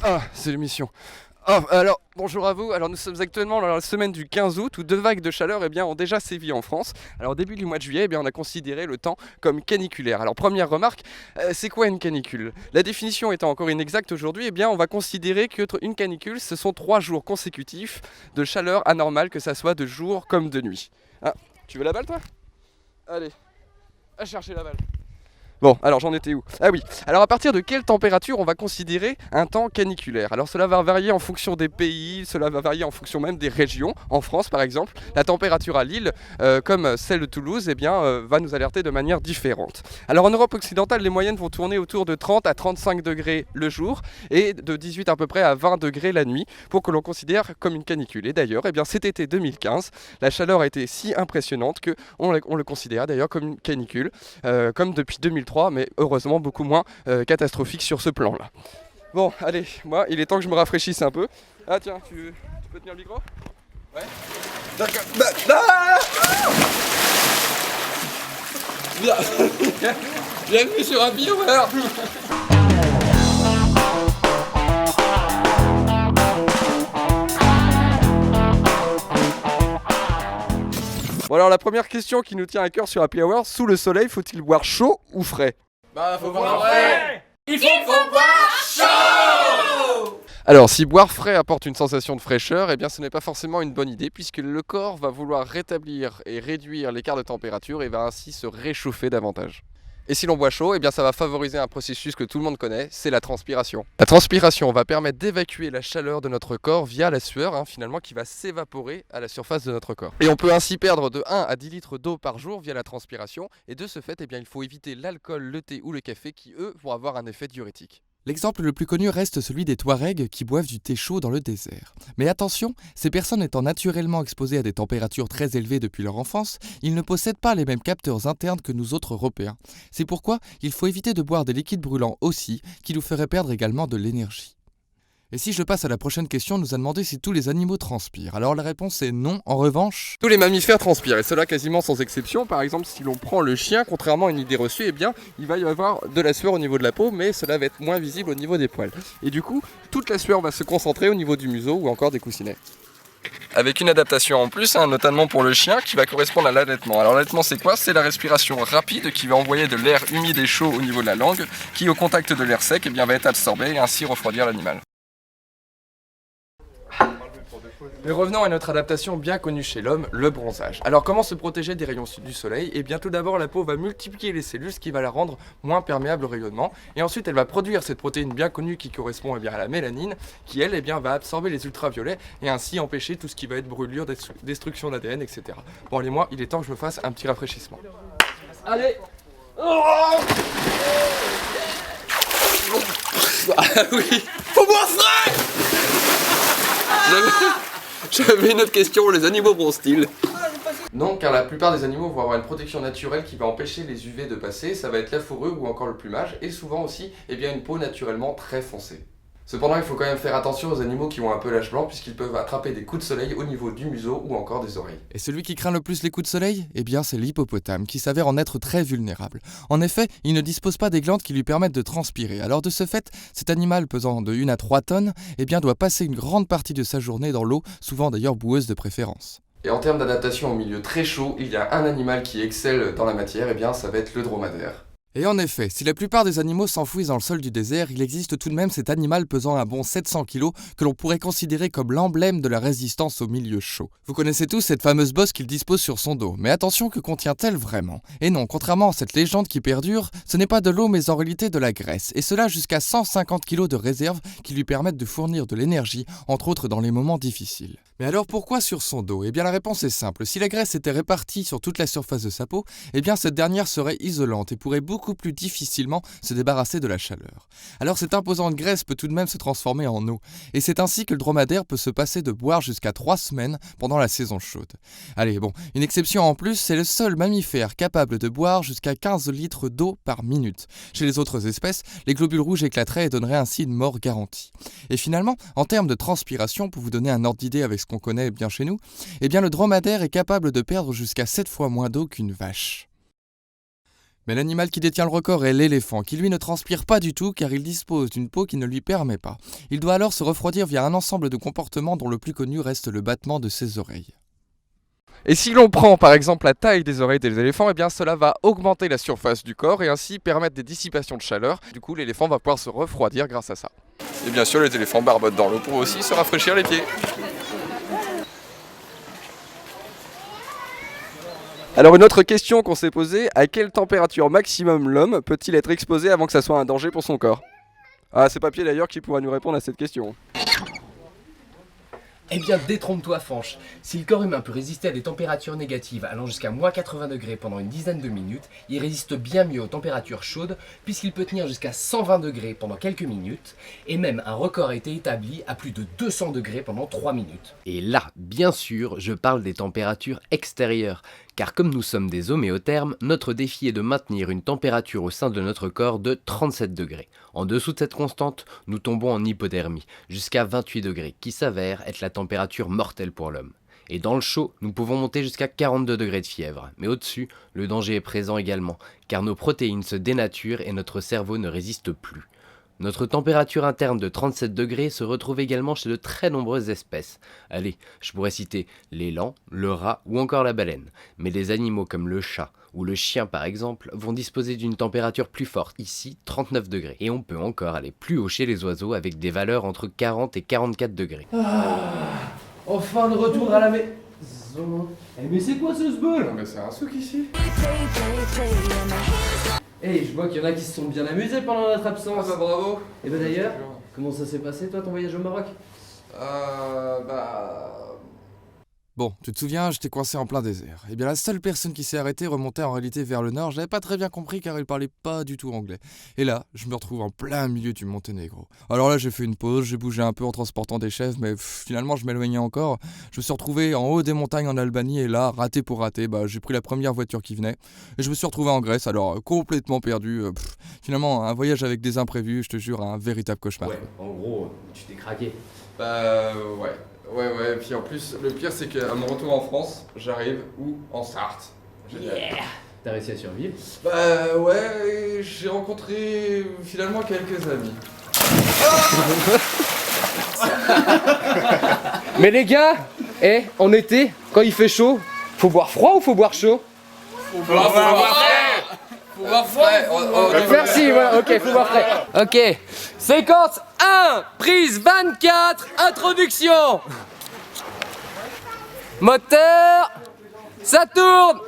Ah, c'est l'émission. Ah, alors, bonjour à vous. Alors, nous sommes actuellement dans la semaine du 15 août où deux vagues de chaleur ont déjà sévi en France. Alors, au début du mois de juillet, on a considéré le temps comme caniculaire. Alors, première remarque, c'est quoi une canicule? La définition étant encore inexacte aujourd'hui, on va considérer qu'une canicule, ce sont 3 jours consécutifs de chaleur anormale, que ça soit de jour comme de nuit. Ah, tu veux la balle, toi? Allez, à chercher la balle. Bon, alors j'en étais où? Ah oui, alors à partir de quelle température on va considérer un temps caniculaire? Alors cela va varier en fonction des pays, cela va varier en fonction même des régions. En France par exemple, la température à Lille, comme celle de Toulouse, va nous alerter de manière différente. Alors en Europe occidentale, les moyennes vont tourner autour de 30 à 35 degrés le jour et de 18 à peu près à 20 degrés la nuit pour que l'on considère comme une canicule. Et d'ailleurs, cet été 2015, la chaleur a été si impressionnante qu'on le considère d'ailleurs comme une canicule, comme depuis 2003, mais heureusement beaucoup moins catastrophique sur ce plan-là. Bon, allez, moi, il est temps que je me rafraîchisse un peu. Ah tiens, tu peux tenir le micro? Ouais. D'accord. Bienvenue sur un BioWare. Bon alors la première question qui nous tient à cœur sur Happy Hour, sous le soleil, faut-il boire chaud ou frais? Bah faut boire frais. Il faut boire chaud. Alors si boire frais apporte une sensation de fraîcheur, ce n'est pas forcément une bonne idée puisque le corps va vouloir rétablir et réduire l'écart de température et va ainsi se réchauffer davantage. Et si l'on boit chaud, ça va favoriser un processus que tout le monde connaît, c'est la transpiration. La transpiration va permettre d'évacuer la chaleur de notre corps via la sueur, finalement, qui va s'évaporer à la surface de notre corps. Et on peut ainsi perdre de 1 à 10 litres d'eau par jour via la transpiration. Et de ce fait, il faut éviter l'alcool, le thé ou le café qui, eux, vont avoir un effet diurétique. L'exemple le plus connu reste celui des Touaregs qui boivent du thé chaud dans le désert. Mais attention, ces personnes étant naturellement exposées à des températures très élevées depuis leur enfance, ils ne possèdent pas les mêmes capteurs internes que nous autres Européens. C'est pourquoi il faut éviter de boire des liquides brûlants aussi, qui nous feraient perdre également de l'énergie. Et si je passe à la prochaine question, on nous a demandé si tous les animaux transpirent. Alors la réponse est non. En revanche, tous les mammifères transpirent, et cela quasiment sans exception. Par exemple, si l'on prend le chien, contrairement à une idée reçue, il va y avoir de la sueur au niveau de la peau, mais cela va être moins visible au niveau des poils. Et du coup, toute la sueur va se concentrer au niveau du museau ou encore des coussinets. Avec une adaptation en plus, notamment pour le chien, qui va correspondre à l'allaitement. Alors l'allaitement c'est quoi? C'est la respiration rapide qui va envoyer de l'air humide et chaud au niveau de la langue, qui au contact de l'air sec va être absorbé et ainsi refroidir l'animal. Mais revenons à notre adaptation bien connue chez l'homme, le bronzage. Alors comment se protéger des rayons du soleil? Tout d'abord la peau va multiplier les cellules, ce qui va la rendre moins perméable au rayonnement. Et ensuite elle va produire cette protéine bien connue qui correspond à la mélanine, qui elle va absorber les ultraviolets et ainsi empêcher tout ce qui va être brûlure, destruction d'ADN, etc. Bon allez, moi il est temps que je me fasse un petit rafraîchissement. Allez. Ah oui. Faut boire frais. J'avais une autre question, les animaux bronzent-ils? Non, car la plupart des animaux vont avoir une protection naturelle qui va empêcher les UV de passer, ça va être la fourrure ou encore le plumage, et souvent aussi une peau naturellement très foncée. Cependant, il faut quand même faire attention aux animaux qui ont un pelage blanc puisqu'ils peuvent attraper des coups de soleil au niveau du museau ou encore des oreilles. Et celui qui craint le plus les coups de soleil? C'est l'hippopotame, qui s'avère en être très vulnérable. En effet, il ne dispose pas des glandes qui lui permettent de transpirer. Alors de ce fait, cet animal pesant de 1 à 3 tonnes, doit passer une grande partie de sa journée dans l'eau, souvent d'ailleurs boueuse de préférence. Et en termes d'adaptation au milieu très chaud, il y a un animal qui excelle dans la matière, ça va être le dromadaire. Et en effet, si la plupart des animaux s'enfouissent dans le sol du désert, il existe tout de même cet animal pesant un bon 700 kg que l'on pourrait considérer comme l'emblème de la résistance au milieu chaud. Vous connaissez tous cette fameuse bosse qu'il dispose sur son dos, mais attention, que contient-elle vraiment? Et non, contrairement à cette légende qui perdure, ce n'est pas de l'eau mais en réalité de la graisse, et cela jusqu'à 150 kg de réserve qui lui permettent de fournir de l'énergie, entre autres dans les moments difficiles. Mais alors pourquoi sur son dos? La réponse est simple, si la graisse était répartie sur toute la surface de sa peau, cette dernière serait isolante et pourrait beaucoup plus difficilement se débarrasser de la chaleur. Alors cette imposante graisse peut tout de même se transformer en eau, et c'est ainsi que le dromadaire peut se passer de boire jusqu'à 3 semaines pendant la saison chaude. Allez, une exception en plus, c'est le seul mammifère capable de boire jusqu'à 15 litres d'eau par minute. Chez les autres espèces, les globules rouges éclateraient et donneraient ainsi une mort garantie. Et finalement, en termes de transpiration, pour vous donner un ordre d'idée avec ce qu'on connaît bien chez nous, le dromadaire est capable de perdre jusqu'à 7 fois moins d'eau qu'une vache. Mais l'animal qui détient le record est l'éléphant, qui lui ne transpire pas du tout car il dispose d'une peau qui ne lui permet pas. Il doit alors se refroidir via un ensemble de comportements dont le plus connu reste le battement de ses oreilles. Et si l'on prend par exemple la taille des oreilles des éléphants, eh bien cela va augmenter la surface du corps et ainsi permettre des dissipations de chaleur. Du coup, l'éléphant va pouvoir se refroidir grâce à ça. Et bien sûr, les éléphants barbotent dans l'eau pour aussi se rafraîchir les pieds. Alors une autre question qu'on s'est posée, à quelle température maximum l'homme peut-il être exposé avant que ça soit un danger pour son corps? Ah, c'est Papier d'ailleurs qui pourra nous répondre à cette question. Eh bien, détrompe-toi, Fanche. Si le corps humain peut résister à des températures négatives allant jusqu'à moins 80 degrés pendant une dizaine de minutes, il résiste bien mieux aux températures chaudes puisqu'il peut tenir jusqu'à 120 degrés pendant quelques minutes et même un record a été établi à plus de 200 degrés pendant 3 minutes. Et là, bien sûr, je parle des températures extérieures. Car comme nous sommes des homéothermes, notre défi est de maintenir une température au sein de notre corps de 37 degrés. En dessous de cette constante, nous tombons en hypothermie, jusqu'à 28 degrés, qui s'avère être la température mortelle pour l'homme. Et dans le chaud, nous pouvons monter jusqu'à 42 degrés de fièvre. Mais au-dessus, le danger est présent également, car nos protéines se dénaturent et notre cerveau ne résiste plus. Notre température interne de 37 degrés se retrouve également chez de très nombreuses espèces. Allez, je pourrais citer l'élan, le rat ou encore la baleine. Mais des animaux comme le chat ou le chien par exemple vont disposer d'une température plus forte, ici 39 degrés. Et on peut encore aller plus haut chez les oiseaux avec des valeurs entre 40 et 44 degrés. Enfin de retour à la maison. Eh mais c'est quoi ce sbeul? Mais c'est un souk ici. Eh, je vois qu'il y en a qui se sont bien amusés pendant notre absence. Bravo. Et bah d'ailleurs, comment ça s'est passé toi ton voyage au Maroc? Bon, tu te souviens, j'étais coincé en plein désert. Eh bien, la seule personne qui s'est arrêtée remontait en réalité vers le nord. Je n'avais pas très bien compris car il parlait pas du tout anglais. Et là, je me retrouve en plein milieu du Monténégro. Alors là, j'ai fait une pause, j'ai bougé un peu en transportant des chèvres, mais finalement, je m'éloignais encore. Je me suis retrouvé en haut des montagnes en Albanie et là, raté pour raté, j'ai pris la première voiture qui venait. Et je me suis retrouvé en Grèce, alors complètement perdu. Finalement, un voyage avec des imprévus, je te jure, un véritable cauchemar. Ouais, en gros, tu t'es craqué. Ouais. Ouais, et puis en plus, le pire c'est qu'à mon retour en France, j'arrive en Sarthe. Génial. Yeah. T'as réussi à survivre? Ouais, j'ai rencontré finalement quelques amis. Mais les gars, en été, quand il fait chaud, faut boire froid ou faut boire chaud? Faut boire frais. Merci, voilà, ok, faut boire frais. Ok, séquence 1, prise 24, introduction. Moteur, ça tourne.